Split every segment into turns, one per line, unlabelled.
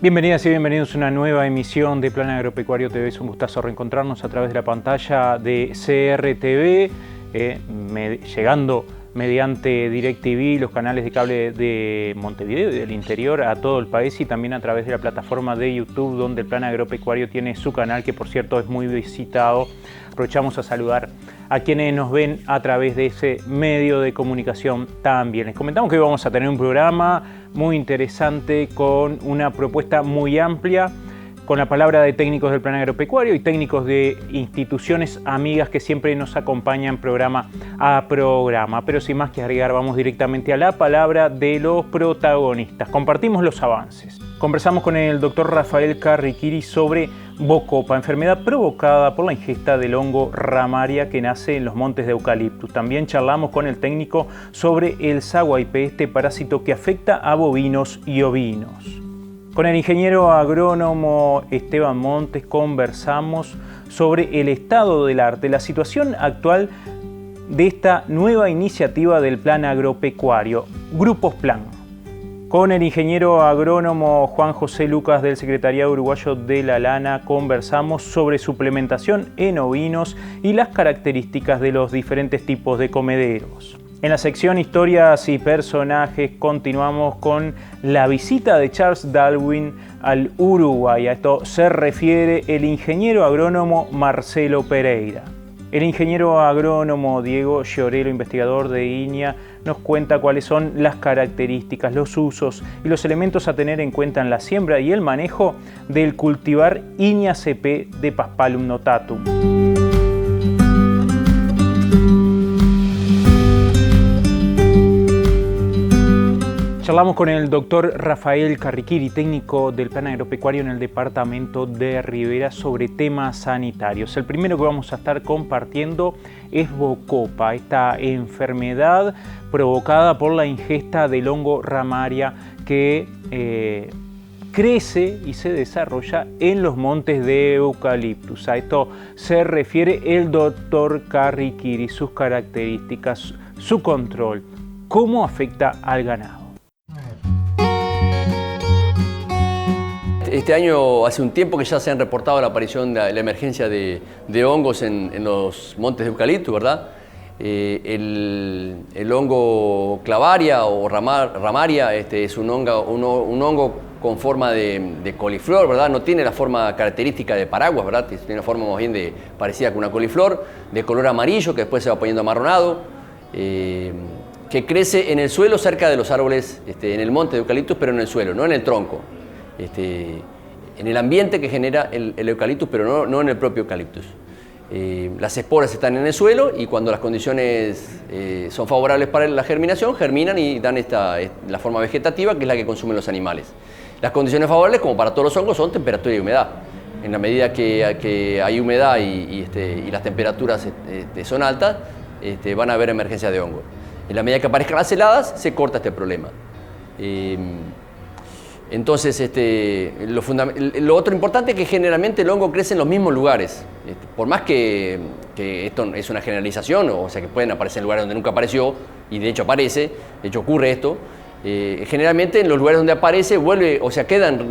Bienvenidas y bienvenidos a una nueva emisión de Plan Agropecuario TV. Es un gustazo reencontrarnos a través de la pantalla de CRTV, llegando mediante DirecTV, los canales de cable de Montevideo y del interior a todo el país, y también a través de la plataforma de YouTube, donde el Plan Agropecuario tiene su canal, que por cierto es muy visitado. Aprovechamos a saludar a quienes nos ven a través de ese medio de comunicación también. Les comentamos que hoy vamos a tener un programa muy interesante con una propuesta muy amplia, con la palabra de técnicos del Plan Agropecuario y técnicos de instituciones amigas que siempre nos acompañan programa a programa. Pero sin más que agregar, vamos directamente a la palabra de los protagonistas. Compartimos los avances. Conversamos con el doctor Rafael Carriquiri sobre Bocopa, enfermedad provocada por la ingesta del hongo ramaria que nace en los montes de eucaliptus. También charlamos con el técnico sobre el saguaype, este parásito que afecta a bovinos y ovinos. Con el ingeniero agrónomo Esteban Montes conversamos sobre el estado del arte, la situación actual de esta nueva iniciativa del Plan Agropecuario, Grupos Plan. Con el ingeniero agrónomo Juan José Lucas del Secretariado Uruguayo de la Lana conversamos sobre suplementación en ovinos y las características de los diferentes tipos de comederos. En la sección Historias y Personajes continuamos con la visita de Charles Darwin al Uruguay. A esto se refiere el ingeniero agrónomo Marcelo Pereira. El ingeniero agrónomo Diego Llorelo, investigador de INIA, nos cuenta cuáles son las características, los usos y los elementos a tener en cuenta en la siembra y el manejo del cultivar INIA CP de Paspalum notatum. Charlamos con el doctor Rafael Carriquiri, técnico del Plan Agropecuario en el departamento de Rivera, sobre temas sanitarios. El primero que vamos a estar compartiendo es Bocopa, esta enfermedad provocada por la ingesta del hongo ramaria que crece y se desarrolla en los montes de eucaliptus. A esto se refiere el doctor Carriquiri, sus características, su control, cómo afecta al ganado.
Este año hace un tiempo que ya se han reportado la aparición de la emergencia de hongos en los montes de eucalipto, ¿verdad? El hongo clavaria o ramaria es un hongo con forma de coliflor, ¿verdad? No tiene la forma característica de paraguas, ¿verdad? Tiene una forma más bien parecida con una coliflor, de color amarillo que después se va poniendo amarronado, que crece en el suelo cerca de los árboles, en el monte de eucaliptus, pero en el suelo, no en el tronco. En el ambiente que genera el eucaliptus, pero no en el propio eucaliptus. Las esporas están en el suelo y cuando las condiciones son favorables para la germinación, germinan y dan la forma vegetativa, que es la que consumen los animales. Las condiciones favorables, como para todos los hongos, son temperatura y humedad. En la medida que hay humedad y las temperaturas son altas, van a haber emergencia de hongo. En la medida que aparezcan las heladas, se corta este problema. Entonces, lo otro importante es que generalmente el hongo crece en los mismos lugares. Por más que esto es una generalización, o sea que pueden aparecer en lugares donde nunca apareció, y de hecho aparece, de hecho ocurre esto, generalmente en los lugares donde aparece quedan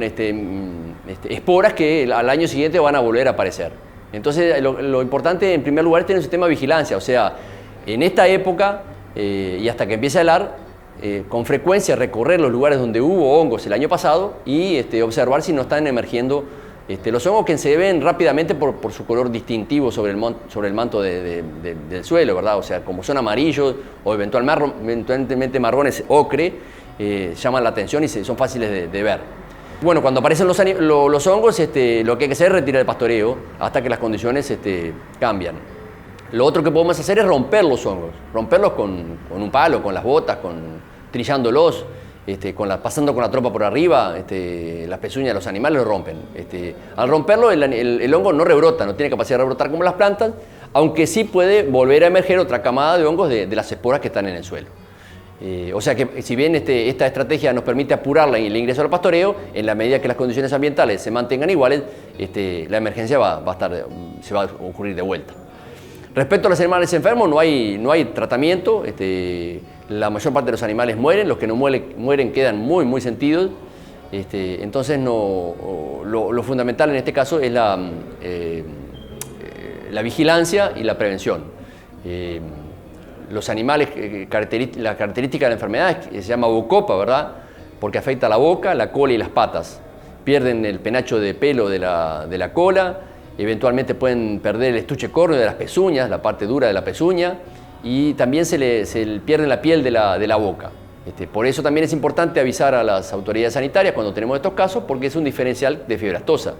esporas que al año siguiente van a volver a aparecer. Entonces, lo importante en primer lugar es tener un sistema de vigilancia, o sea, en esta época y hasta que empiece a helar, con frecuencia recorrer los lugares donde hubo hongos el año pasado y observar si no están emergiendo los hongos, que se ven rápidamente por su color distintivo sobre el manto del suelo, ¿verdad? O sea, como son amarillos o eventualmente marrones ocre, llaman la atención y son fáciles de ver. Bueno, cuando aparecen los hongos, lo que hay que hacer es retirar el pastoreo hasta que las condiciones cambian. Lo otro que podemos hacer es romper los hongos, romperlos con un palo, con las botas, trillándolos, pasando con la tropa por arriba, las pezuñas de los animales lo rompen. Al romperlo, el hongo no rebrota, no tiene capacidad de rebrotar como las plantas, aunque sí puede volver a emerger otra camada de hongos de las esporas que están en el suelo. O sea que si bien esta estrategia nos permite apurar el ingreso al pastoreo, en la medida que las condiciones ambientales se mantengan iguales, la emergencia se va a ocurrir de vuelta. Respecto a los animales enfermos, no hay tratamiento. La mayor parte de los animales mueren, los que no mueren quedan muy, muy sentidos. Entonces lo fundamental en este caso es la vigilancia y la prevención. Los animales, la característica de la enfermedad es que se llama bocopa, ¿verdad? Porque afecta la boca, la cola y las patas. Pierden el penacho de pelo de la cola, eventualmente pueden perder el estuche córneo de las pezuñas, la parte dura de la pezuña, y también se pierde la piel de la boca. Por eso también es importante avisar a las autoridades sanitarias cuando tenemos estos casos, porque es un diferencial de fiebre aftosa,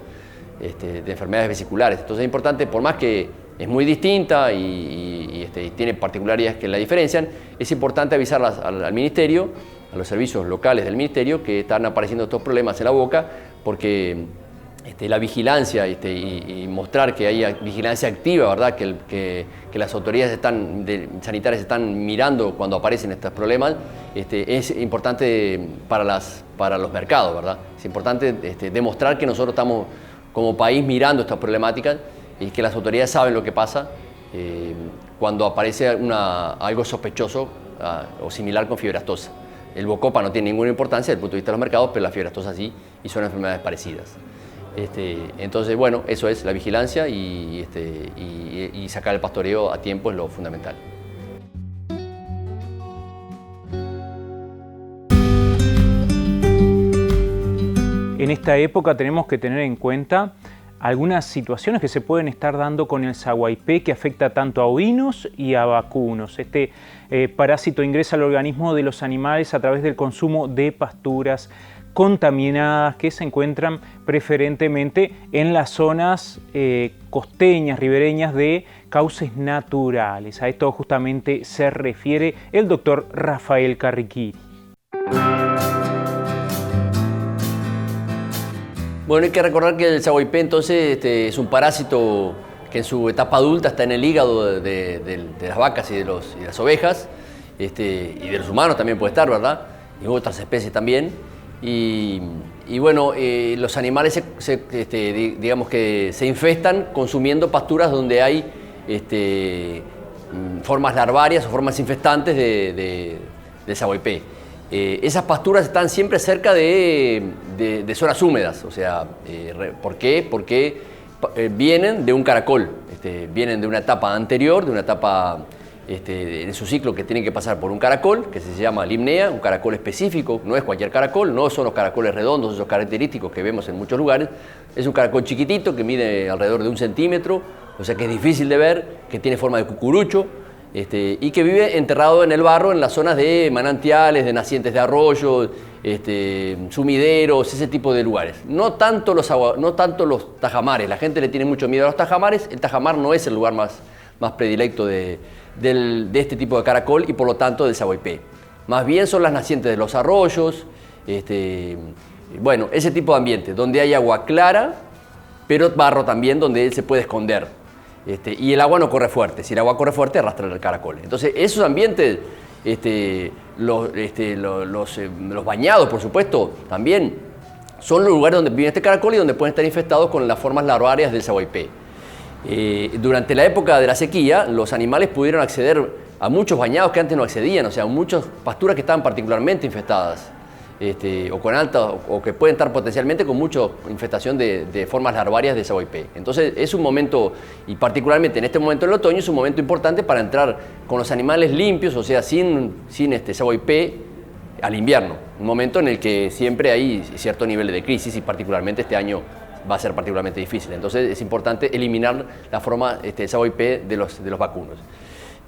de enfermedades vesiculares. Entonces es importante, por más que es muy distinta y tiene particularidades que la diferencian, es importante avisar al Ministerio, a los servicios locales del Ministerio, que están apareciendo estos problemas en la boca, porque la vigilancia y mostrar que hay vigilancia activa, ¿verdad? Que las autoridades sanitarias están mirando cuando aparecen estos problemas, es importante para los mercados, ¿verdad? Es importante demostrar que nosotros estamos como país mirando estas problemáticas y que las autoridades saben lo que pasa cuando aparece algo sospechoso o similar con fiebre aftosa. El bocopa no tiene ninguna importancia desde el punto de vista de los mercados, pero la fiebre aftosa sí, y son enfermedades parecidas. Entonces, bueno, eso es la vigilancia y sacar el pastoreo a tiempo es lo fundamental.
En esta época tenemos que tener en cuenta algunas situaciones que se pueden estar dando con el sahuaipé, que afecta tanto a ovinos y a vacunos. Este parásito ingresa al organismo de los animales a través del consumo de pasturas contaminadas que se encuentran preferentemente en las zonas costeñas, ribereñas de cauces naturales. A esto justamente se refiere el doctor Rafael Carriquiri.
Bueno, hay que recordar que el sahuaipé entonces es un parásito que en su etapa adulta está en el hígado de las vacas y de las ovejas, y de los humanos también puede estar, ¿verdad? Y otras especies también. Y bueno, los animales digamos que se infestan consumiendo pasturas donde hay formas larvarias o formas infestantes de sahuaipé. Esas pasturas están siempre cerca de zonas húmedas, o sea, ¿por qué? Porque vienen de un caracol, vienen de una etapa anterior, de una etapa en su ciclo que tienen que pasar por un caracol que se llama limnea, un caracol específico, no es cualquier caracol, no son los caracoles redondos, esos característicos que vemos en muchos lugares, es un caracol chiquitito que mide alrededor de 1 centímetro, o sea que es difícil de ver, que tiene forma de cucurucho, y que vive enterrado en el barro en las zonas de manantiales, de nacientes de arroyos, sumideros, ese tipo de lugares. No tanto los tajamares, la gente le tiene mucho miedo a los tajamares, el tajamar no es el lugar más predilecto de este tipo de caracol y por lo tanto del sahuaipé. Más bien son las nacientes de los arroyos, bueno, ese tipo de ambiente, donde hay agua clara, pero barro también donde él se puede esconder. Y el agua no corre fuerte, si el agua corre fuerte arrastra el caracol. Entonces esos ambientes, los bañados por supuesto también, son los lugares donde vive este caracol y donde pueden estar infestados con las formas larvarias del sahuaipé. Durante la época de la sequía, los animales pudieron acceder a muchos bañados que antes no accedían, o sea, muchas pasturas que estaban particularmente infestadas, o con alta, o que pueden estar potencialmente con mucha infestación de formas larvarias de sahuaipé. Entonces es un momento, y particularmente en este momento del otoño, es un momento importante para entrar con los animales limpios, o sea, sin sahuaipé al invierno, un momento en el que siempre hay cierto nivel de crisis y particularmente este año va a ser particularmente difícil. Entonces es importante eliminar la forma sahuaipé de los vacunos.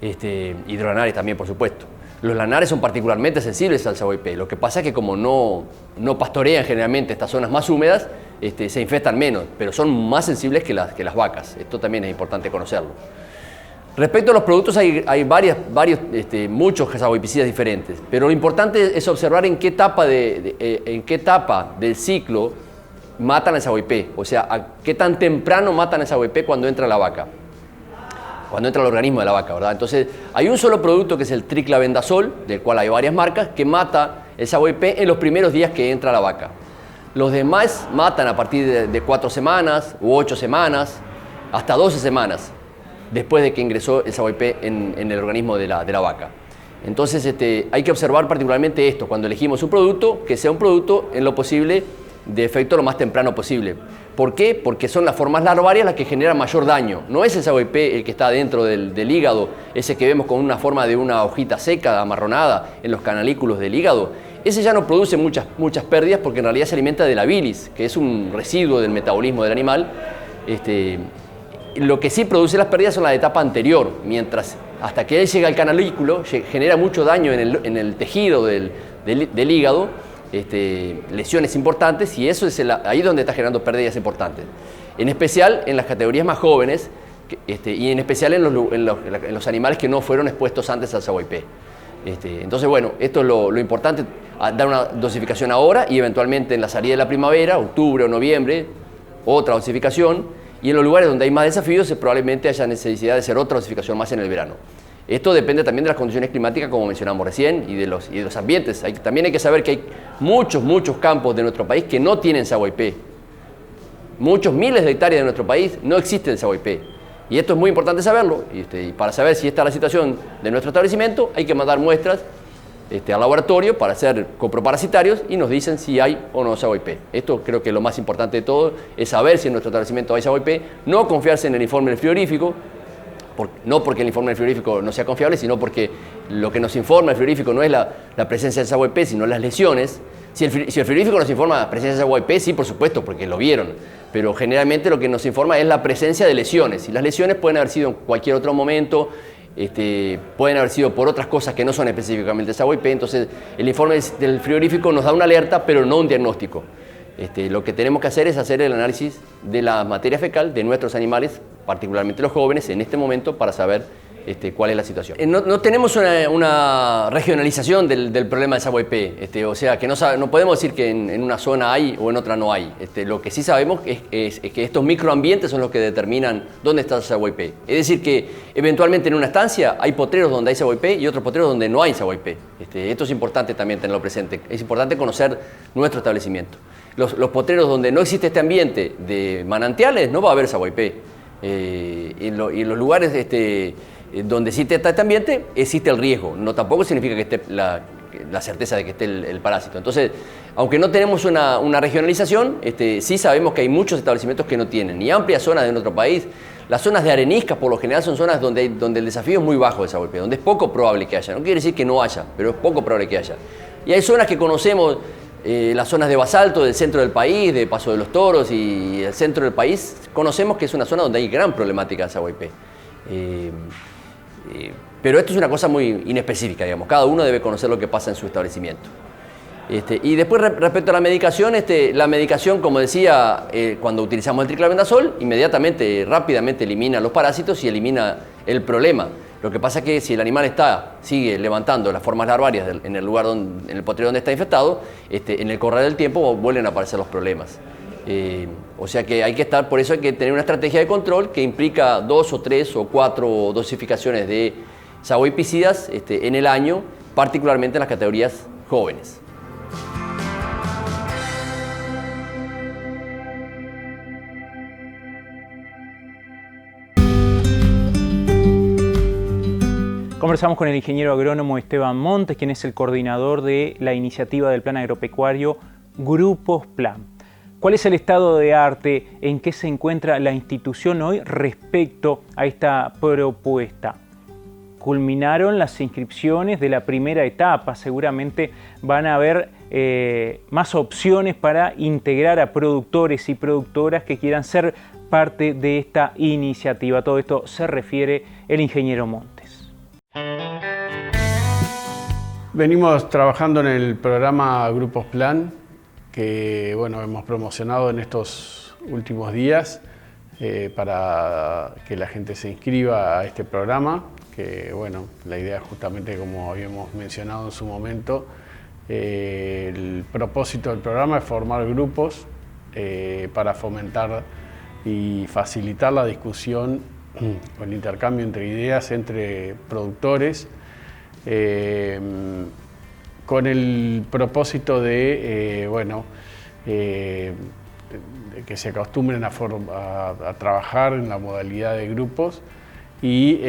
Y de los lanares también, por supuesto. Los lanares son particularmente sensibles al sahuaipé. Lo que pasa es que como no pastorean generalmente estas zonas más húmedas, se infestan menos, pero son más sensibles que las vacas. Esto también es importante conocerlo. Respecto a los productos hay muchos sahuaipicidas diferentes, pero lo importante es observar en qué etapa del ciclo matan al sahuaipé, o sea, a qué tan temprano matan al sahuaipé cuando entra la vaca, cuando entra al organismo de la vaca, ¿verdad? Entonces, hay un solo producto que es el triclavendazol, del cual hay varias marcas, que mata el sahuaipé en los primeros días que entra la vaca. Los demás matan a partir de 4 semanas u 8 semanas, hasta 12 semanas, después de que ingresó el sahuaipé en el organismo de la vaca. Entonces hay que observar particularmente esto, cuando elegimos un producto, que sea un producto en lo posible de efecto lo más temprano posible. ¿Por qué? Porque son las formas larvarias las que generan mayor daño. No es el SAWP el que está dentro del hígado, ese que vemos con una forma de una hojita seca, amarronada en los canalículos del hígado. Ese ya no produce muchas pérdidas porque en realidad se alimenta de la bilis, que es un residuo del metabolismo del animal. Lo que sí produce las pérdidas son la etapa anterior, mientras hasta que él llega al canalículo genera mucho daño en el tejido del hígado, lesiones importantes, y eso es ahí donde está generando pérdidas importantes. En especial en las categorías más jóvenes y en especial en los animales que no fueron expuestos antes al SAWP. Entonces, bueno, esto es lo importante, dar una dosificación ahora y eventualmente en la salida de la primavera, octubre o noviembre, otra dosificación. Y en los lugares donde hay más desafíos, probablemente haya necesidad de hacer otra dosificación más en el verano. Esto depende también de las condiciones climáticas, como mencionamos recién, y de los ambientes. También hay que saber que hay muchos campos de nuestro país que no tienen SAWP. Muchos miles de hectáreas de nuestro país no existe el SAWP. Y esto es muy importante saberlo. Y para saber si esta es la situación de nuestro establecimiento, hay que mandar muestras al laboratorio para hacer coproparasitarios y nos dicen si hay o no SAWP. Esto creo que lo más importante de todo es saber si en nuestro establecimiento hay SAWP, no confiarse en el informe del frigorífico, no porque el informe del frigorífico no sea confiable, sino porque lo que nos informa el frigorífico no es la presencia del SAWP, sino las lesiones. Si el frigorífico nos informa presencia del SAWP, sí, por supuesto, porque lo vieron, pero generalmente lo que nos informa es la presencia de lesiones, y las lesiones pueden haber sido en cualquier otro momento, pueden haber sido por otras cosas que no son específicamente SAWP. Entonces el informe del frigorífico nos da una alerta, pero no un diagnóstico. Lo que tenemos que hacer es hacer el análisis de la materia fecal de nuestros animales, particularmente los jóvenes, en este momento, para saber cuál es la situación. No tenemos una regionalización del problema de SAWP, o sea que no podemos decir que en una zona hay o en otra no hay. Lo que sí sabemos es que estos microambientes son los que determinan dónde está el SAWP. Es decir, que eventualmente en una estancia hay potreros donde hay SAWP y otros potreros donde no hay SAWP. Esto es importante también tenerlo presente. Es importante conocer nuestro establecimiento. Los potreros donde no existe este ambiente de manantiales no va a haber SAWP. Y en los lugares donde existe este ambiente existe el riesgo. No, tampoco significa que esté la certeza de que esté el parásito. Entonces, aunque no tenemos una regionalización, sí sabemos que hay muchos establecimientos que no tienen, y amplias zonas de nuestro país. Las zonas de areniscas por lo general son zonas donde el desafío es muy bajo de SAWP, donde es poco probable que haya. No quiere decir que no haya, pero es poco probable que haya. Y hay zonas que conocemos, las zonas de basalto del centro del país, de Paso de los Toros y el centro del país, conocemos que es una zona donde hay gran problemática de SAWP. Pero esto es una cosa muy inespecífica, digamos. Cada uno debe conocer lo que pasa en su establecimiento. Y después, respecto a la medicación, como decía, cuando utilizamos el triclarbendazol, rápidamente elimina los parásitos y elimina el problema. Lo que pasa es que si el animal sigue levantando las formas larvarias en el potrero donde está infectado, en el correr del tiempo vuelven a aparecer los problemas. O sea que por eso hay que tener una estrategia de control que implica 2 o 3 o 4 dosificaciones de SAWPicidas en el año, particularmente en las categorías jóvenes.
Conversamos con el ingeniero agrónomo Esteban Montes, quien es el coordinador de la iniciativa del Plan Agropecuario Grupos Plan. ¿Cuál es el estado de arte? ¿En qué se encuentra la institución hoy respecto a esta propuesta? Culminaron las inscripciones de la primera etapa. Seguramente van a haber más opciones para integrar a productores y productoras que quieran ser parte de esta iniciativa. Todo esto se refiere el ingeniero Montes.
Venimos trabajando en el programa Grupos Plan, que hemos promocionado en estos últimos días para que la gente se inscriba a este programa, que la idea justamente, como habíamos mencionado en su momento, el propósito del programa es formar grupos para fomentar y facilitar la discusión o el intercambio entre ideas entre productores, con el propósito de que se acostumbren a trabajar en la modalidad de grupos y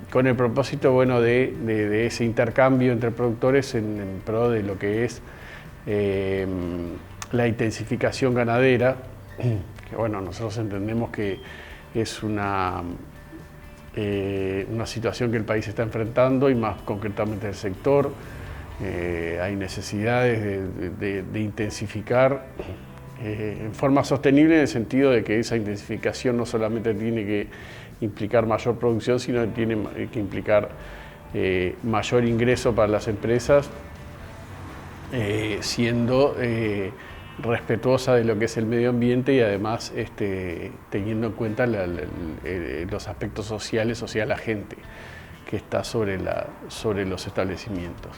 con el propósito bueno, de ese intercambio entre productores en pro de lo que es la intensificación ganadera, que bueno, nosotros entendemos que es una situación que el país está enfrentando y más concretamente el sector. Hay necesidades de intensificar en forma sostenible, en el sentido de que esa intensificación no solamente tiene que implicar mayor producción, sino que tiene que implicar mayor ingreso para las empresas, siendo respetuosa de lo que es el medio ambiente y además teniendo en cuenta los aspectos sociales, o sea, la gente que está sobre los establecimientos.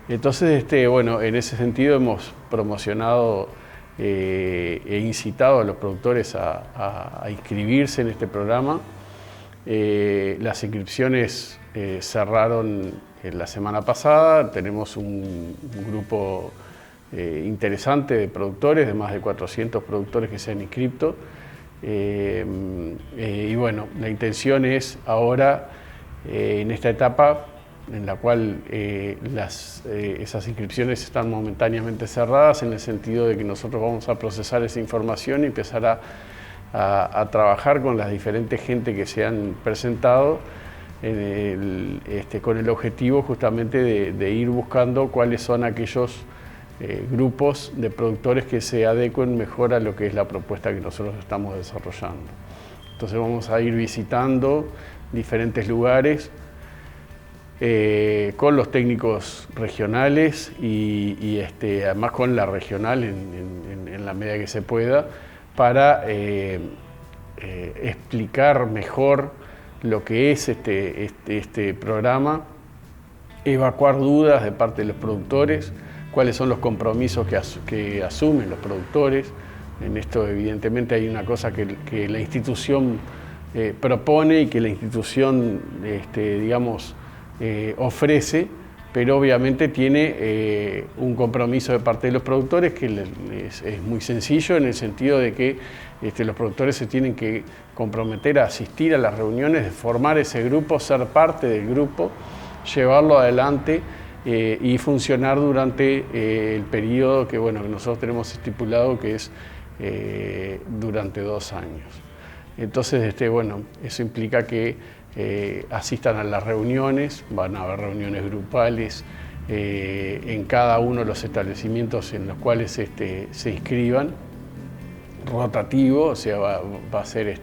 Entonces, bueno, en ese sentido hemos promocionado e incitado a los productores a inscribirse en este programa. Las inscripciones cerraron la semana pasada. Tenemos un grupo interesante de productores, de más de 400 productores que se han inscrito. Y bueno, la intención es ahora, en esta etapa, en la cual esas inscripciones están momentáneamente cerradas, en el sentido de que nosotros vamos a procesar esa información y empezar a trabajar con las diferentes gente que se han presentado con el objetivo justamente de ir buscando cuáles son aquellos grupos de productores que se adecuen mejor a lo que es la propuesta que nosotros estamos desarrollando. Entonces vamos a ir visitando diferentes lugares con los técnicos regionales y además con la regional en la medida que se pueda, para explicar mejor lo que es este programa, evacuar dudas de parte de los productores, cuáles son los compromisos que asumen los productores. En esto evidentemente hay una cosa que la institución propone y que la institución digamos, ofrece, pero obviamente tiene un compromiso de parte de los productores que es muy sencillo, en el sentido de que los productores se tienen que comprometer a asistir a las reuniones, de formar ese grupo, ser parte del grupo, llevarlo adelante y funcionar durante el periodo que, bueno, que nosotros tenemos estipulado, que es durante 2 años. Entonces, bueno, eso implica que asistan a las reuniones, van a haber reuniones grupales en cada uno de los establecimientos en los cuales se inscriban, rotativo, o sea, va a ser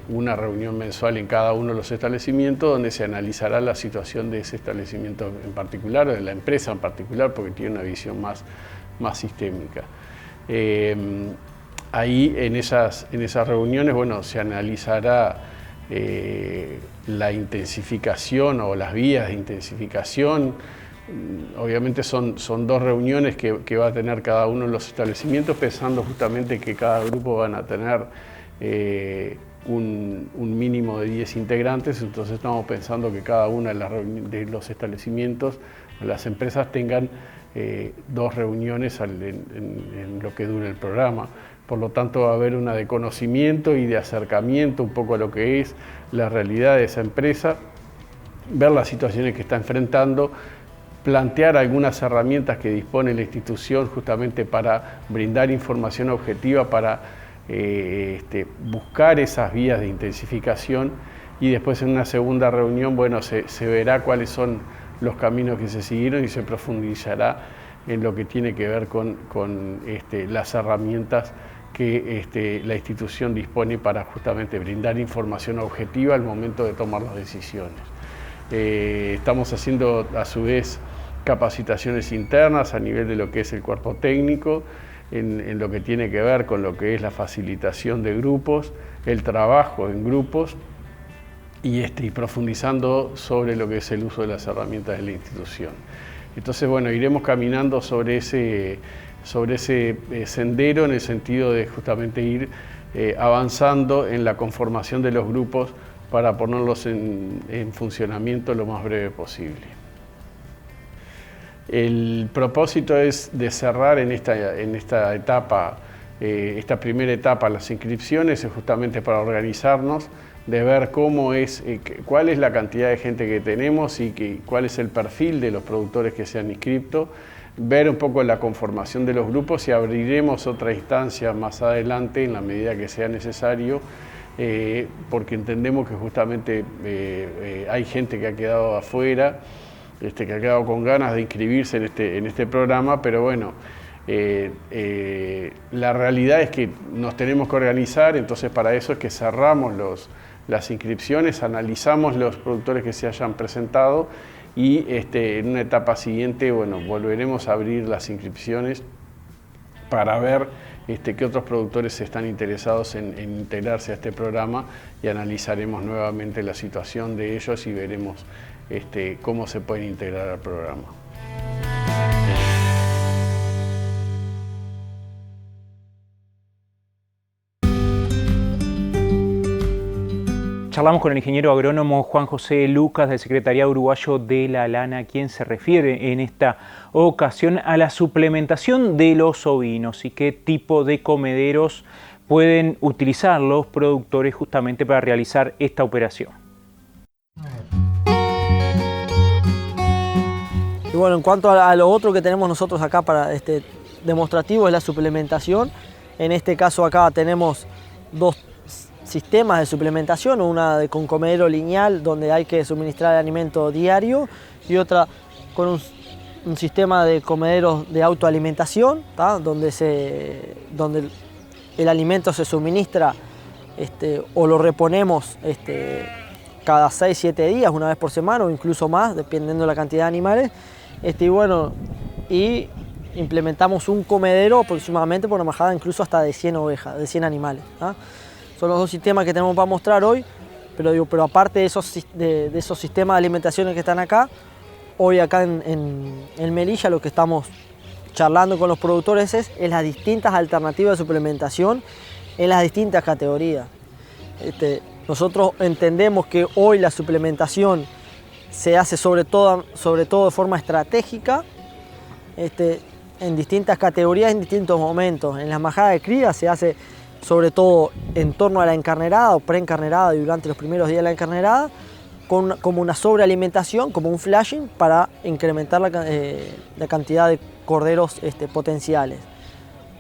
una reunión mensual en cada uno de los establecimientos, donde se analizará la situación de ese establecimiento en particular, o de la empresa en particular, porque tiene una visión más sistémica. Ahí en esas reuniones, bueno, se analizará la intensificación o las vías de intensificación. Obviamente son 2 reuniones que va a tener cada uno de los establecimientos, pensando justamente que cada grupo van a tener un mínimo de 10 integrantes, entonces estamos pensando que cada una de los establecimientos, las empresas, tengan 2 reuniones en lo que dure el programa. Por lo tanto, va a haber una de conocimiento y de acercamiento un poco a lo que es la realidad de esa empresa, ver las situaciones que está enfrentando, plantear algunas herramientas que dispone la institución justamente para brindar información objetiva, para buscar esas vías de intensificación, y después en una segunda reunión, bueno, se verá cuáles son los caminos que se siguieron y se profundizará en lo que tiene que ver con las herramientas que la institución dispone para justamente brindar información objetiva al momento de tomar las decisiones. Estamos haciendo a su vez capacitaciones internas a nivel de lo que es el cuerpo técnico, en lo que tiene que ver con lo que es la facilitación de grupos, el trabajo en grupos y profundizando sobre lo que es el uso de las herramientas de la institución. Entonces, bueno, iremos caminando sobre ese sendero, en el sentido de justamente ir avanzando en la conformación de los grupos para ponerlos en funcionamiento lo más breve posible. El propósito es de cerrar en esta etapa esta primera etapa, las inscripciones, es justamente para organizarnos, de ver cómo es, cuál es la cantidad de gente que tenemos y cuál es el perfil de los productores que se han inscrito, ver un poco la conformación de los grupos y abriremos otra instancia más adelante en la medida que sea necesario, porque entendemos que justamente hay gente que ha quedado afuera, que ha quedado con ganas de inscribirse en este programa, pero bueno, la realidad es que nos tenemos que organizar, entonces para eso es que cerramos las inscripciones, analizamos los productores que se hayan presentado y en una etapa siguiente, bueno, volveremos a abrir las inscripciones para ver qué otros productores están interesados en integrarse a este programa y analizaremos nuevamente la situación de ellos y veremos cómo se pueden integrar al programa.
Charlamos con el ingeniero agrónomo Juan José Lucas del Secretariado Uruguayo de la Lana, quien se refiere en esta ocasión a la suplementación de los ovinos y qué tipo de comederos pueden utilizar los productores justamente para realizar esta operación.
Y bueno, en cuanto a lo otro que tenemos nosotros acá para demostrativo es la suplementación. En este caso acá tenemos dos sistemas de suplementación, una con comedero lineal donde hay que suministrar alimento diario y otra con un sistema de comederos de autoalimentación, donde el alimento se suministra o lo reponemos cada 6-7 días, una vez por semana o incluso más, dependiendo de la cantidad de animales. Y implementamos un comedero aproximadamente por una majada incluso hasta de 100 ovejas, de 100 animales. Son los dos sistemas que tenemos para mostrar hoy, pero aparte de esos sistemas de alimentación que están acá, hoy acá en Melilla lo que estamos charlando con los productores es las distintas alternativas de suplementación en las distintas categorías. Nosotros entendemos que hoy la suplementación se hace sobre todo de forma estratégica, en distintas categorías, en distintos momentos. En las majadas de cría se hace sobre todo en torno a la encarnerada o preencarnerada y durante los primeros días de la encarnerada, como una sobrealimentación, como un flashing para incrementar la cantidad de corderos potenciales.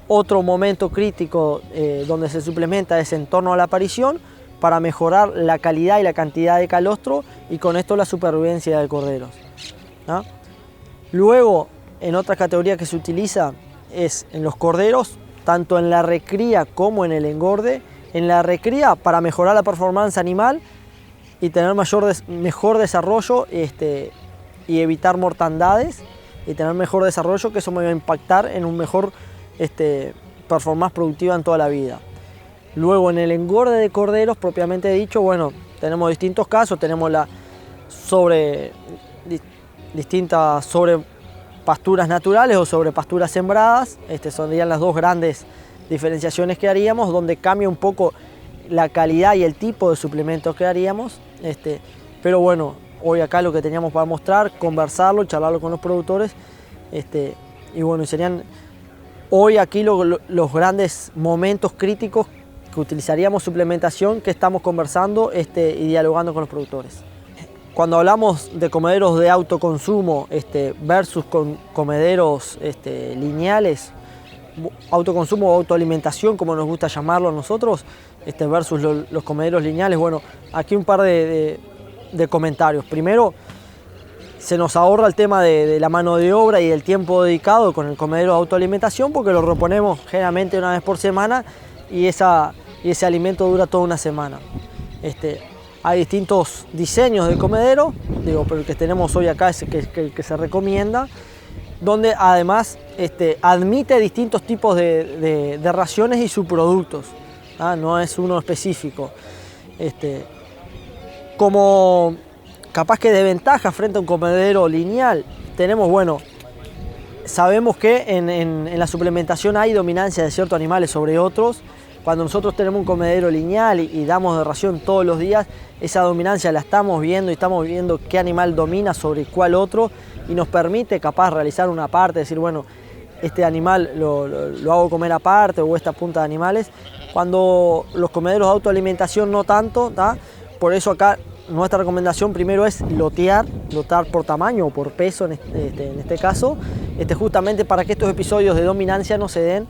Otro momento crítico donde se suplementa es en torno a la aparición para mejorar la calidad y la cantidad de calostro y con esto la supervivencia de corderos. Luego, en otra categoría que se utiliza es en los corderos, tanto en la recría como en el engorde. En la recría para mejorar la performance animal y tener mejor desarrollo y evitar mortandades y tener mejor desarrollo, que eso me va a impactar en un mejor performance productiva en toda la vida. Luego en el engorde de corderos propiamente dicho, bueno, tenemos distintos casos, tenemos distintas sobre pasturas naturales o sobre pasturas sembradas. Serían las dos grandes diferenciaciones que haríamos, donde cambia un poco la calidad y el tipo de suplementos que haríamos. Pero bueno, hoy acá lo que teníamos para mostrar, conversarlo, charlarlo con los productores. Y bueno, serían hoy aquí los grandes momentos críticos que utilizaríamos suplementación, que estamos conversando y dialogando con los productores. Cuando hablamos de comederos de autoconsumo versus comederos lineales, autoconsumo o autoalimentación, como nos gusta llamarlo a nosotros, versus los comederos lineales, bueno, aquí un par de comentarios. Primero, se nos ahorra el tema de la mano de obra y del tiempo dedicado con el comedero de autoalimentación, porque lo reponemos generalmente una vez por semana y ese alimento dura toda una semana. Hay distintos diseños de comedero, pero el que tenemos hoy acá es el que se recomienda, donde además admite distintos tipos de raciones y subproductos, no es uno específico. Como capaz que de ventaja frente a un comedero lineal, tenemos, sabemos que en la suplementación hay dominancia de ciertos animales sobre otros. Cuando nosotros tenemos un comedero lineal y damos de ración todos los días, esa dominancia la estamos viendo y estamos viendo qué animal domina sobre cuál otro y nos permite capaz realizar una parte, decir, bueno, este animal lo hago comer aparte o esta punta de animales. Cuando los comederos de autoalimentación no tanto, ¿tá? Por eso acá nuestra recomendación primero es lotear por tamaño o por peso en este caso, justamente para que estos episodios de dominancia no se den,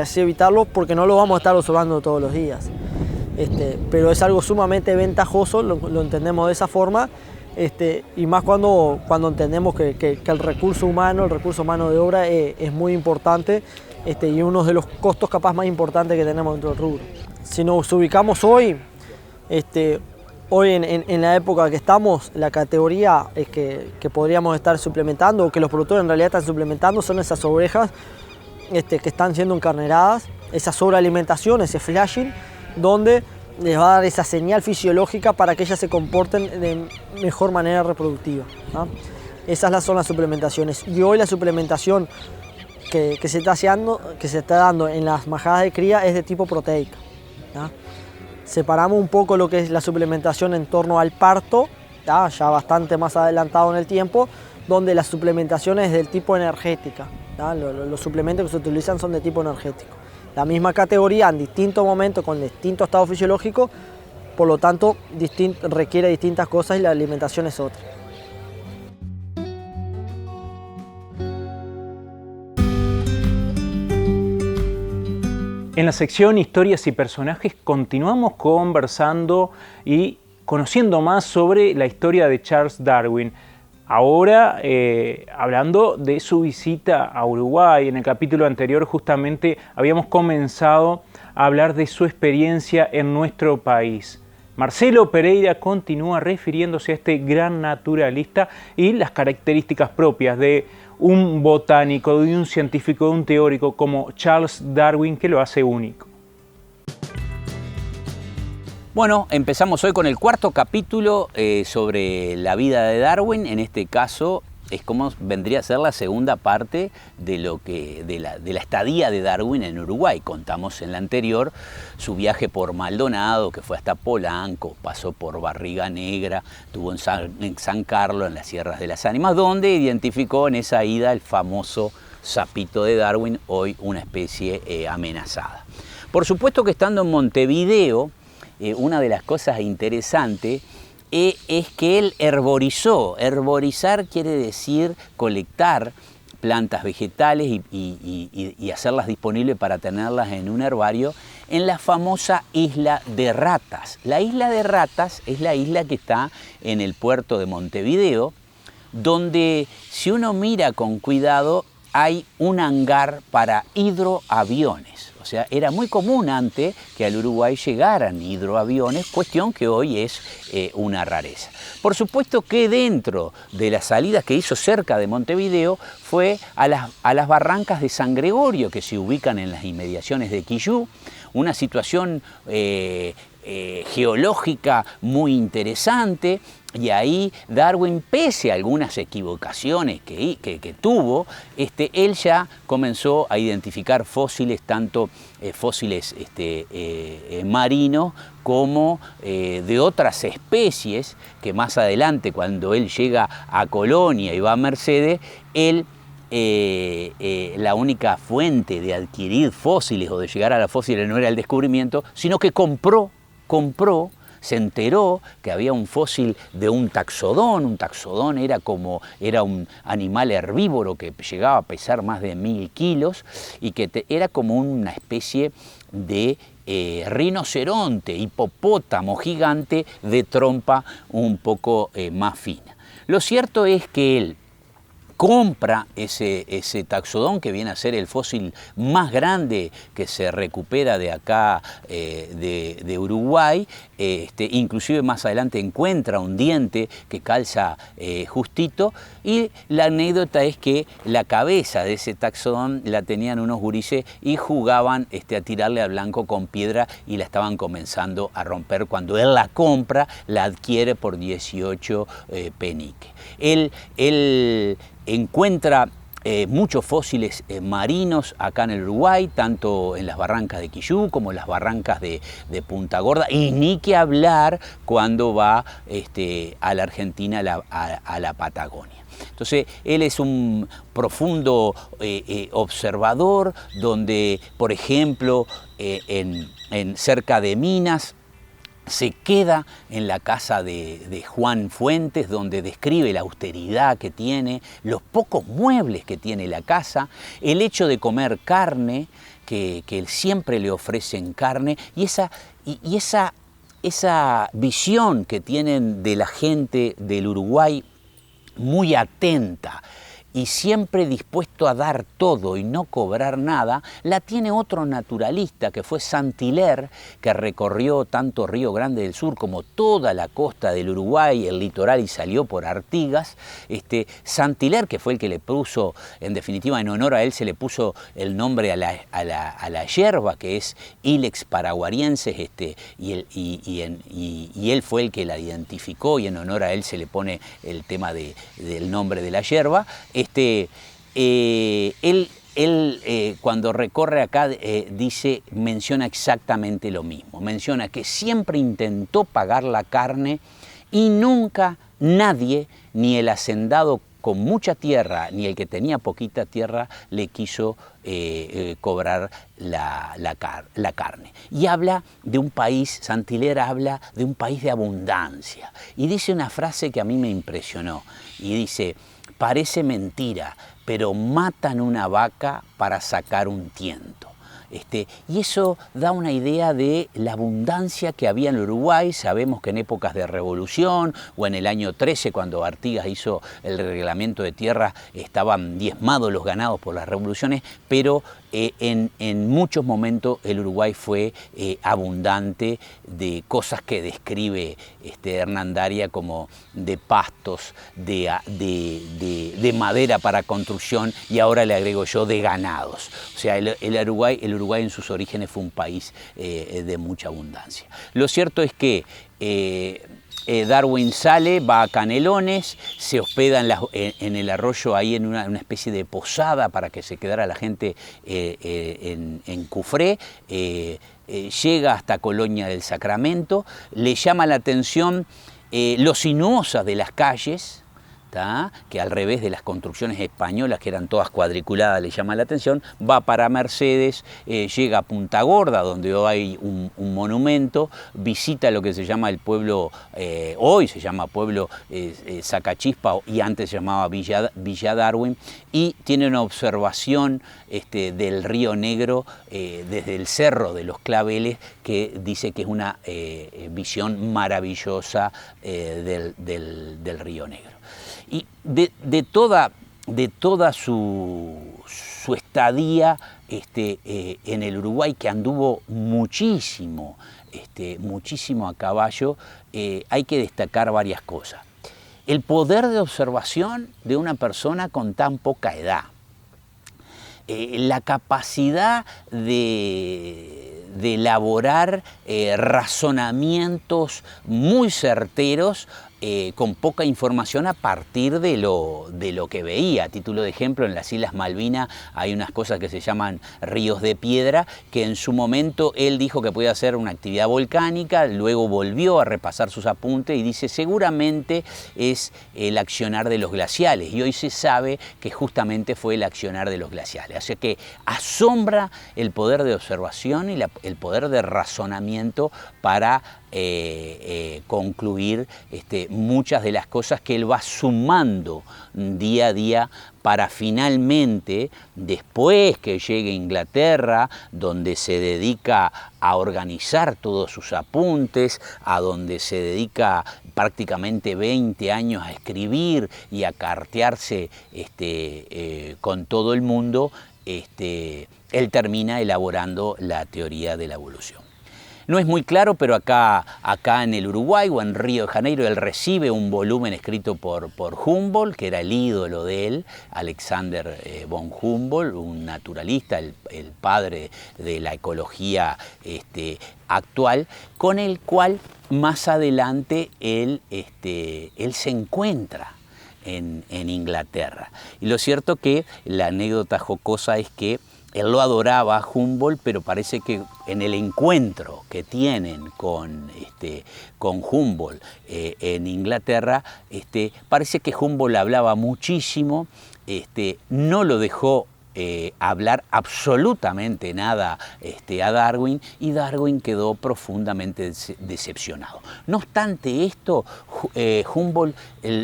así evitarlo, porque no lo vamos a estar observando todos los días. Pero es algo sumamente ventajoso, lo entendemos de esa forma, y más cuando entendemos que el recurso humano de obra es muy importante, y uno de los costos capaz más importantes que tenemos dentro del rubro. Si nos ubicamos hoy, hoy en la época que estamos, la categoría que podríamos estar suplementando, o que los productores en realidad están suplementando, son esas ovejas que están siendo encarneradas, esa sobrealimentación, ese flashing, donde les va a dar esa señal fisiológica para que ellas se comporten de mejor manera reproductiva, ¿no? Esas son las suplementaciones. Y hoy la suplementación que se está dando en las majadas de cría es de tipo proteica, ¿no? Separamos un poco lo que es la suplementación en torno al parto, ¿no? Ya bastante más adelantado en el tiempo, donde la suplementación es del tipo energética, ¿no? Los suplementos que se utilizan son de tipo energético. La misma categoría en distintos momentos con distinto estado fisiológico, por lo tanto requiere distintas cosas y la alimentación es otra.
En la sección Historias y Personajes continuamos conversando y conociendo más sobre la historia de Charles Darwin. Ahora hablando de su visita a Uruguay. En el capítulo anterior justamente habíamos comenzado a hablar de su experiencia en nuestro país. Marcelo Pereira continúa refiriéndose a este gran naturalista y las características propias de un botánico, de un científico, de un teórico como Charles Darwin, que lo hace único.
Bueno, empezamos hoy con el cuarto capítulo sobre la vida de Darwin. En este caso es como vendría a ser la segunda parte de la estadía de Darwin en Uruguay. Contamos en la anterior su viaje por Maldonado, que fue hasta Polanco, pasó por Barriga Negra, estuvo en San Carlos, en las Sierras de las Ánimas, donde identificó en esa ida el famoso sapito de Darwin, hoy una especie amenazada. Por supuesto que estando en Montevideo, una de las cosas interesantes es que él herborizó. Herborizar quiere decir colectar plantas vegetales y hacerlas disponibles para tenerlas en un herbario en la famosa Isla de Ratas. La Isla de Ratas es la isla que está en el puerto de Montevideo, donde si uno mira con cuidado hay un hangar para hidroaviones. O sea, era muy común antes que al Uruguay llegaran hidroaviones, cuestión que hoy es una rareza. Por supuesto que dentro de las salidas que hizo cerca de Montevideo fue a las barrancas de San Gregorio, que se ubican en las inmediaciones de Quillú, una situación geológica muy interesante. Y ahí Darwin, pese a algunas equivocaciones que tuvo, él ya comenzó a identificar fósiles, tanto fósiles marinos como de otras especies, que más adelante, cuando él llega a Colonia y va a Mercedes, él la única fuente de adquirir fósiles o de llegar a los fósiles no era el descubrimiento, sino que compró, se enteró que había un fósil de un taxodón. Un taxodón era un animal herbívoro que llegaba a pesar más de 1000 kilos y que era como una especie de rinoceronte, hipopótamo gigante de trompa un poco más fina. Lo cierto es que él compra ese taxodón, que viene a ser el fósil más grande que se recupera de acá, de Uruguay. Inclusive más adelante encuentra un diente que calza justito, y la anécdota es que la cabeza de ese taxodón la tenían unos gurises y jugaban a tirarle al blanco con piedra y la estaban comenzando a romper. Cuando él la compra, la adquiere por 18 peniques. Él encuentra muchos fósiles marinos acá en el Uruguay, tanto en las barrancas de Quillú como en las barrancas de Punta Gorda, y ni que hablar cuando va a la Argentina, a la Patagonia. Entonces, él es un profundo observador, donde, por ejemplo, cerca de Minas, se queda en la casa de Juan Fuentes, donde describe la austeridad que tiene, los pocos muebles que tiene la casa, el hecho de comer carne, que siempre le ofrecen carne, y esa visión que tienen de la gente del Uruguay muy atenta y siempre dispuesto a dar todo y no cobrar nada, la tiene otro naturalista que fue Saint-Hilaire, que recorrió tanto Río Grande del Sur como toda la costa del Uruguay, el litoral, y salió por Artigas. Saint-Hilaire, que fue el que le puso, en definitiva, en honor a él se le puso el nombre a la yerba, que es Ilex paraguariensis, y él fue el que la identificó, y en honor a él se le pone el tema del nombre de la yerba. Él cuando recorre acá menciona exactamente lo mismo, menciona que siempre intentó pagar la carne y nunca nadie, ni el hacendado con mucha tierra, ni el que tenía poquita tierra, le quiso cobrar la carne. Y habla de un país, Saint-Hilaire habla de un país de abundancia, y dice una frase que a mí me impresionó, y dice: parece mentira, pero matan una vaca para sacar un tiento. Y eso da una idea de la abundancia que había en el Uruguay. Sabemos que en épocas de revolución o en el año 13, cuando Artigas hizo el reglamento de tierra, estaban diezmados los ganados por las revoluciones, pero en muchos momentos el Uruguay fue abundante de cosas que describe Hernandaria, como de pastos, de madera para construcción, y ahora le agrego yo de ganados. O sea, el Uruguay en sus orígenes fue un país de mucha abundancia. Lo cierto es que Darwin sale, va a Canelones, se hospeda en el arroyo, ahí en una especie de posada para que se quedara la gente en Cufré, llega hasta Colonia del Sacramento, le llama la atención lo sinuosas de las calles, que al revés de las construcciones españolas, que eran todas cuadriculadas, le llama la atención, va para Mercedes, llega a Punta Gorda, donde hay un monumento, visita lo que se llama el pueblo, hoy se llama pueblo Sacachispa, y antes se llamaba Villa Darwin, y tiene una observación del Río Negro desde el Cerro de los Claveles, que dice que es una visión maravillosa del Río Negro. Y de toda su estadía en el Uruguay, que anduvo muchísimo a caballo, hay que destacar varias cosas. El poder de observación de una persona con tan poca edad, la capacidad de elaborar razonamientos muy certeros, con poca información a partir de lo que veía. A título de ejemplo, en las Islas Malvinas hay unas cosas que se llaman ríos de piedra, que en su momento él dijo que podía ser una actividad volcánica, luego volvió a repasar sus apuntes y dice: seguramente es el accionar de los glaciales, y hoy se sabe que justamente fue el accionar de los glaciales. O sea que asombra el poder de observación y el poder de razonamiento para concluir muchas de las cosas que él va sumando día a día, para finalmente, después que llegue a Inglaterra, donde se dedica a organizar todos sus apuntes, a donde se dedica prácticamente 20 años a escribir y a cartearse con todo el mundo, él termina elaborando la teoría de la evolución. No es muy claro, pero acá en el Uruguay o en Río de Janeiro, él recibe un volumen escrito por Humboldt, que era el ídolo de él, Alexander von Humboldt, un naturalista, el padre de la ecología actual, con el cual más adelante él se encuentra en Inglaterra. Y lo cierto que la anécdota jocosa es que él lo adoraba a Humboldt, pero parece que en el encuentro que tienen con Humboldt en Inglaterra, parece que Humboldt hablaba muchísimo, no lo dejó hablar absolutamente nada a Darwin, y Darwin quedó profundamente decepcionado. No obstante esto, Humboldt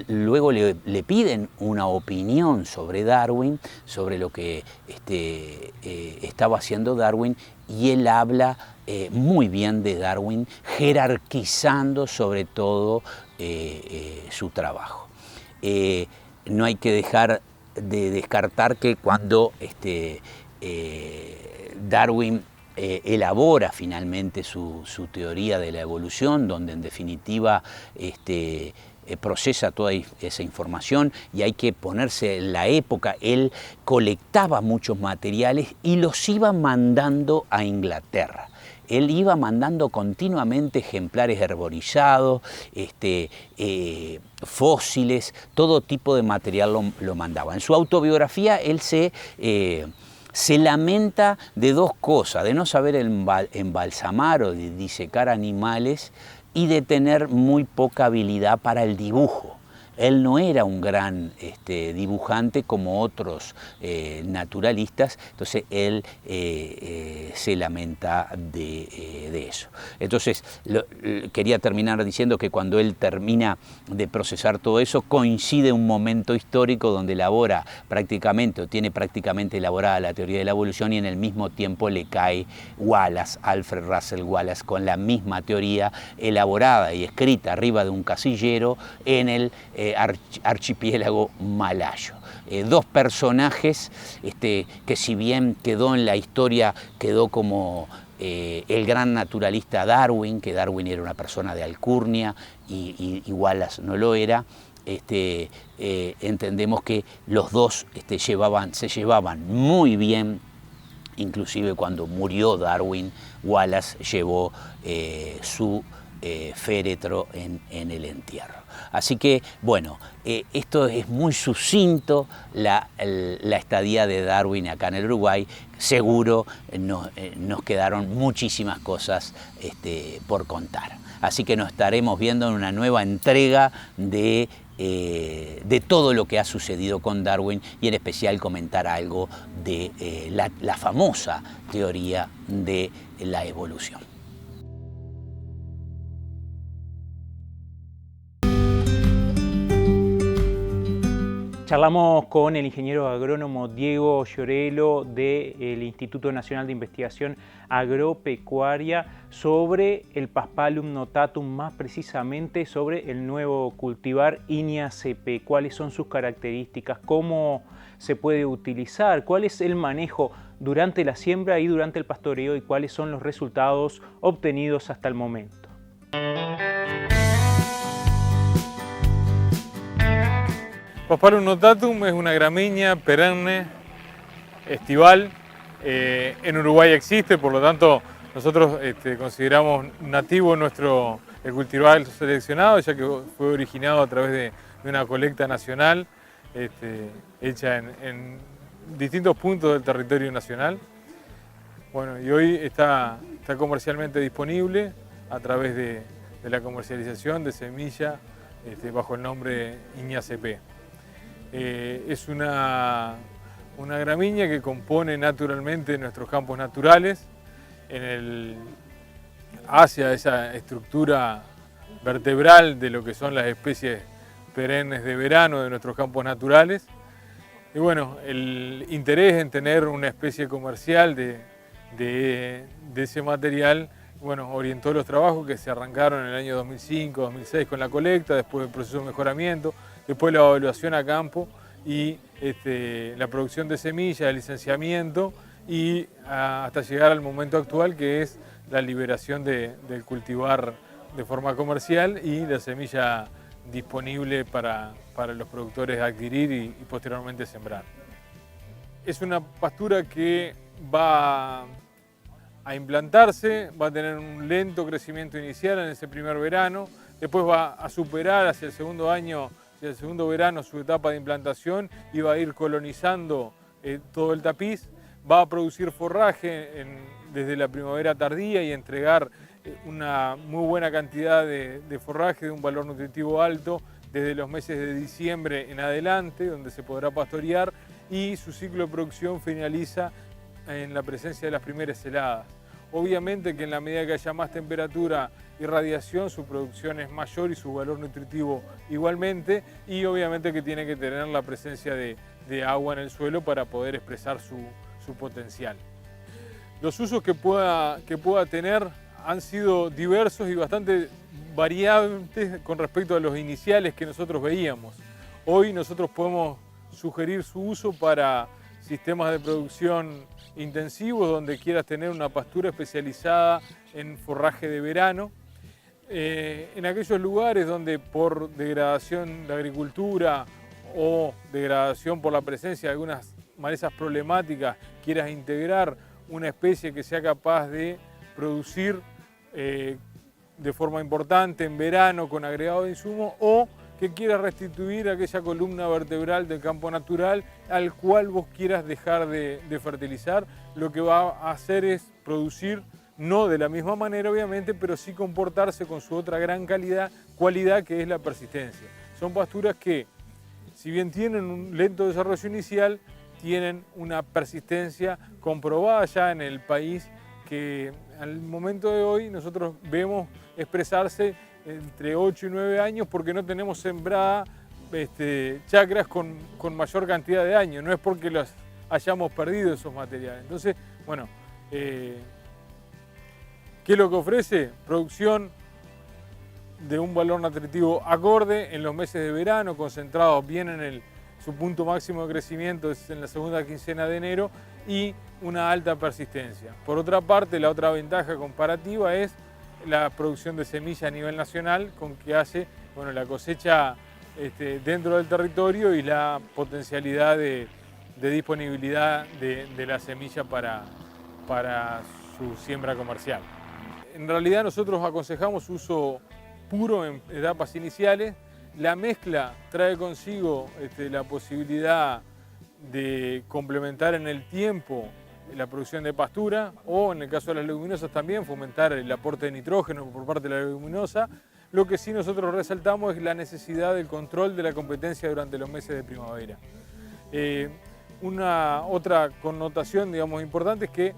luego le piden una opinión sobre Darwin, sobre lo que estaba haciendo Darwin, y él habla muy bien de Darwin, jerarquizando sobre todo su trabajo. No hay que dejar de descartar que cuando Darwin elabora finalmente su teoría de la evolución, donde en definitiva procesa toda esa información, y hay que ponerse en la época, él colectaba muchos materiales y los iba mandando a Inglaterra. Él iba mandando continuamente ejemplares herborizados, fósiles, todo tipo de material lo mandaba. En su autobiografía él se lamenta de dos cosas: de no saber embalsamar o de disecar animales, y de tener muy poca habilidad para el dibujo. Él no era un gran dibujante como otros naturalistas, entonces él se lamenta de eso. Entonces quería terminar diciendo que cuando él termina de procesar todo eso, coincide un momento histórico donde elabora prácticamente, o tiene prácticamente elaborada la teoría de la evolución, y en el mismo tiempo le cae Wallace, Alfred Russel Wallace, con la misma teoría elaborada y escrita arriba de un casillero en el archipiélago malayo. Dos personajes que, si bien quedó en la historia, quedó como el gran naturalista Darwin, que Darwin era una persona de alcurnia y Wallace no lo era. Entendemos que los dos se llevaban muy bien. Inclusive cuando murió Darwin, Wallace llevó su féretro en el entierro. Así que, bueno, esto es muy sucinto, la estadía de Darwin acá en el Uruguay. Seguro nos quedaron muchísimas cosas por contar. Así que nos estaremos viendo en una nueva entrega de todo lo que ha sucedido con Darwin, y en especial comentar algo de la famosa teoría de la evolución.
Charlamos con el ingeniero agrónomo Diego Llorelo del Instituto Nacional de Investigación Agropecuaria sobre el Paspalum notatum, más precisamente sobre el nuevo cultivar Inia CP, cuáles son sus características, cómo se puede utilizar, cuál es el manejo durante la siembra y durante el pastoreo, y cuáles son los resultados obtenidos hasta el momento.
Paspalum notatum es una gramínea perenne, estival. En Uruguay existe, por lo tanto nosotros consideramos nativo el cultivar seleccionado, ya que fue originado a través de una colecta nacional hecha en distintos puntos del territorio nacional. Bueno, y hoy está comercialmente disponible a través de la comercialización de semilla bajo el nombre Inia CP. Es una gramínea que compone naturalmente nuestros campos naturales hacia esa estructura vertebral de lo que son las especies perennes de verano de nuestros campos naturales. Y bueno, el interés en tener una especie comercial de ese material, bueno, orientó los trabajos que se arrancaron en el año 2005, 2006 con la colecta, después el proceso de mejoramiento, después la evaluación a campo y la producción de semillas, el licenciamiento, y hasta llegar al momento actual, que es la liberación del cultivar de forma comercial y la semilla disponible para los productores adquirir y posteriormente sembrar. Es una pastura que va a implantarse, va a tener un lento crecimiento inicial en ese primer verano, después va a superar hacia el segundo año, hacia el segundo verano, su etapa de implantación, y va a ir colonizando todo el tapiz, va a producir forraje desde la primavera tardía y entregar una muy buena cantidad de forraje de un valor nutritivo alto desde los meses de diciembre en adelante, donde se podrá pastorear, y su ciclo de producción finaliza en la presencia de las primeras heladas. Obviamente que en la medida que haya más temperatura y radiación, su producción es mayor y su valor nutritivo igualmente, y obviamente que tiene que tener la presencia de agua en el suelo para poder expresar su potencial. Los usos que pueda tener han sido diversos y bastante variantes con respecto a los iniciales que nosotros veíamos. Hoy nosotros podemos sugerir su uso para sistemas de producción intensivos, donde quieras tener una pastura especializada en forraje de verano. En aquellos lugares donde por degradación de agricultura o degradación por la presencia de algunas malezas problemáticas quieras integrar una especie que sea capaz de producir de forma importante en verano con agregado de insumo, o que quieras restituir aquella columna vertebral del campo natural al cual vos quieras dejar de fertilizar, lo que va a hacer es producir, no de la misma manera obviamente, pero sí comportarse con su otra gran cualidad que es la persistencia. Son pasturas que, si bien tienen un lento desarrollo inicial, tienen una persistencia comprobada ya en el país, que al momento de hoy nosotros vemos expresarse entre 8 y 9 años porque no tenemos sembrada chacras con mayor cantidad de años, no es porque los hayamos perdido esos materiales. Entonces, bueno, ¿qué es lo que ofrece? Producción de un valor nutritivo acorde en los meses de verano, concentrado bien en su punto máximo de crecimiento es en la segunda quincena de enero, y una alta persistencia. Por otra parte, la otra ventaja comparativa es la producción de semilla a nivel nacional, con que hace la cosecha dentro del territorio y la potencialidad de disponibilidad de la semilla para su siembra comercial. En realidad nosotros aconsejamos uso puro en etapas iniciales. La mezcla trae consigo la posibilidad de complementar en el tiempo la producción de pastura, o en el caso de las leguminosas también fomentar el aporte de nitrógeno por parte de la leguminosa. Lo que sí nosotros resaltamos es la necesidad del control de la competencia durante los meses de primavera. Una otra connotación, digamos, importante es que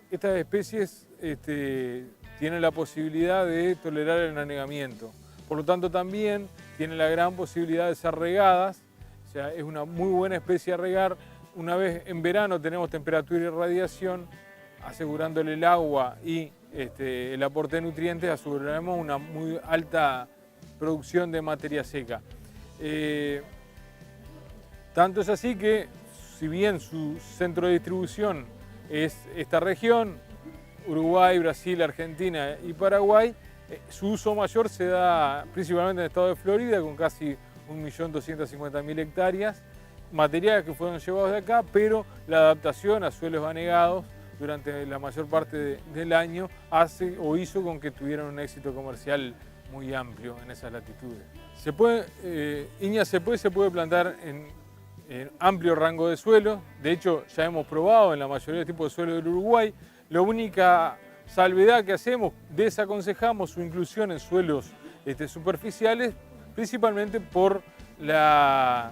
estas especies tienen la posibilidad de tolerar el anegamiento. Por lo tanto, también tienen la gran posibilidad de ser regadas, o sea, es una muy buena especie a regar. Una vez en verano tenemos temperatura y radiación, asegurándole el agua y el aporte de nutrientes, aseguraremos una muy alta producción de materia seca. Tanto es así que, si bien su centro de distribución es esta región, Uruguay, Brasil, Argentina y Paraguay, su uso mayor se da principalmente en el estado de Florida, con casi 1.250.000 hectáreas, materiales que fueron llevados de acá, pero la adaptación a suelos anegados durante la mayor parte del año hace o hizo con que tuvieran un éxito comercial muy amplio en esas latitudes. Iña se puede plantar en amplio rango de suelos. De hecho, ya hemos probado en la mayoría de tipos de suelos del Uruguay. La única salvedad que hacemos, desaconsejamos su inclusión en suelos superficiales, principalmente por la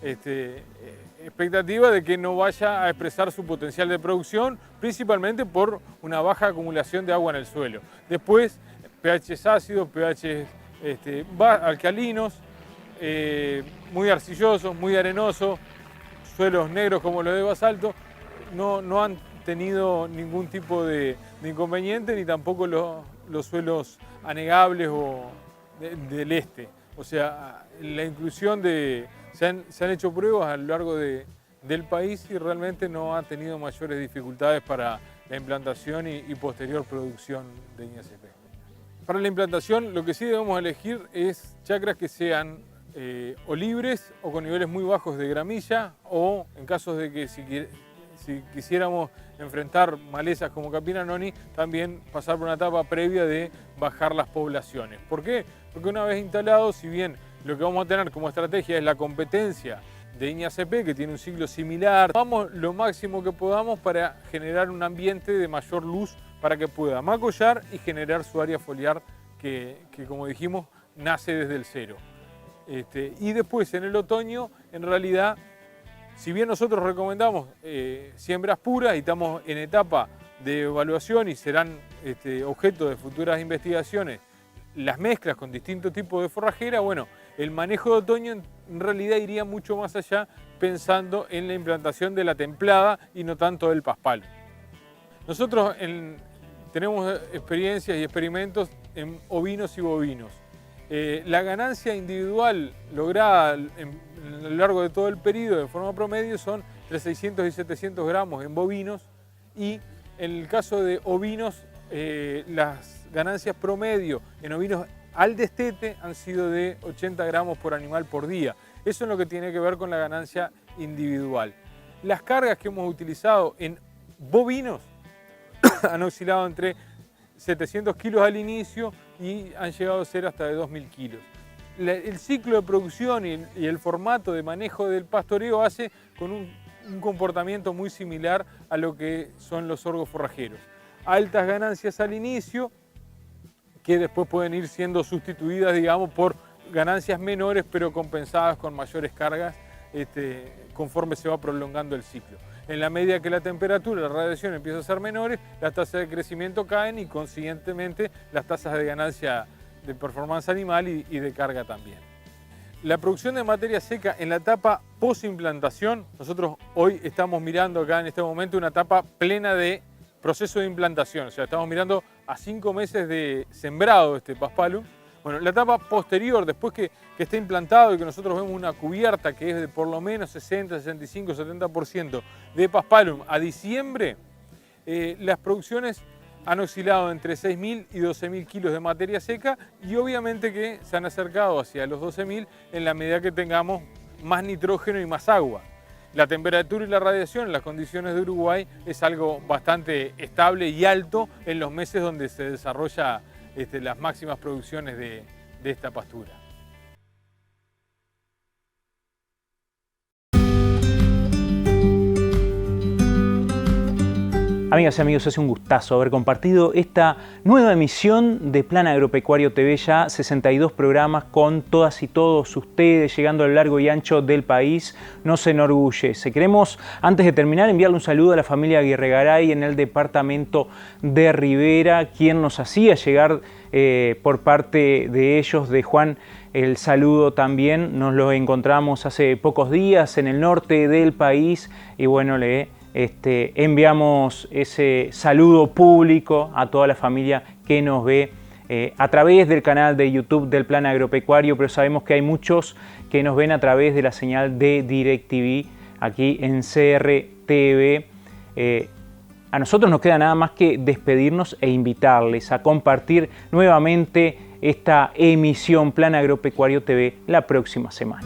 expectativa de que no vaya a expresar su potencial de producción, principalmente por una baja acumulación de agua en el suelo. Después, pHs ácidos, pHs alcalinos, muy arcillosos, muy arenosos, suelos negros como los de basalto, no han tenido ningún tipo de inconveniente, ni tampoco los suelos anegables o del este. O sea, la inclusión se han hecho pruebas a lo largo del país y realmente no ha tenido mayores dificultades para la implantación y posterior producción de INSP. Para la implantación, lo que sí debemos elegir es chacras que sean o libres o con niveles muy bajos de gramilla, o en casos de que si quisiéramos enfrentar malezas como Capina noni, también pasar por una etapa previa de bajar las poblaciones. ¿Por qué? Porque una vez instalado, si bien lo que vamos a tener como estrategia es la competencia de INEACP, que tiene un ciclo similar. Vamos lo máximo que podamos para generar un ambiente de mayor luz para que pueda macollar y generar su área foliar que como dijimos, nace desde el cero. Y después en el otoño, en realidad, si bien nosotros recomendamos siembras puras y estamos en etapa de evaluación y serán objeto de futuras investigaciones, las mezclas con distintos tipos de forrajera, bueno, el manejo de otoño en realidad iría mucho más allá pensando en la implantación de la templada y no tanto del paspalo. Nosotros tenemos experiencias y experimentos en ovinos y bovinos. La ganancia individual lograda a lo largo de todo el periodo de forma promedio son entre 600 y 700 gramos en bovinos, y en el caso de ovinos las ganancias promedio en ovinos al destete han sido de 80 gramos por animal por día. Eso es lo que tiene que ver con la ganancia individual. Las cargas que hemos utilizado en bovinos han oscilado entre 700 kilos al inicio y han llegado a ser hasta de 2.000 kilos. El ciclo de producción y el formato de manejo del pastoreo hace con un comportamiento muy similar a lo que son los sorgos forrajeros. Altas ganancias al inicio, que después pueden ir siendo sustituidas, digamos, por ganancias menores, pero compensadas con mayores cargas conforme se va prolongando el ciclo. En la medida que la temperatura y la radiación empiezan a ser menores, las tasas de crecimiento caen y consiguientemente las tasas de ganancia de performance animal y de carga también. La producción de materia seca en la etapa post-implantación, nosotros hoy estamos mirando acá en este momento una etapa plena de proceso de implantación, o sea, estamos mirando a 5 meses de sembrado de este paspalum. Bueno, la etapa posterior, después que esté implantado y que nosotros vemos una cubierta que es de por lo menos 60, 65, 70% de paspalum a diciembre, las producciones han oscilado entre 6.000 y 12.000 kilos de materia seca, y obviamente que se han acercado hacia los 12.000 en la medida que tengamos más nitrógeno y más agua. La temperatura y la radiación en las condiciones de Uruguay es algo bastante estable y alto en los meses donde se desarrolla las máximas producciones de esta pastura.
Amigas y amigos, es un gustazo haber compartido esta nueva emisión de Plan Agropecuario TV, ya 62 programas con todas y todos ustedes, llegando a lo largo y ancho del país. Nos enorgullece. Queremos, antes de terminar, enviarle un saludo a la familia Aguirregaray en el departamento de Rivera, quien nos hacía llegar por parte de ellos, de Juan, el saludo también. Nos lo encontramos hace pocos días en el norte del país y bueno, enviamos ese saludo público a toda la familia que nos ve a través del canal de YouTube del Plan Agropecuario, pero sabemos que hay muchos que nos ven a través de la señal de DirecTV aquí en CRTV. A nosotros nos queda nada más que despedirnos e invitarles a compartir nuevamente esta emisión Plan Agropecuario TV la próxima semana.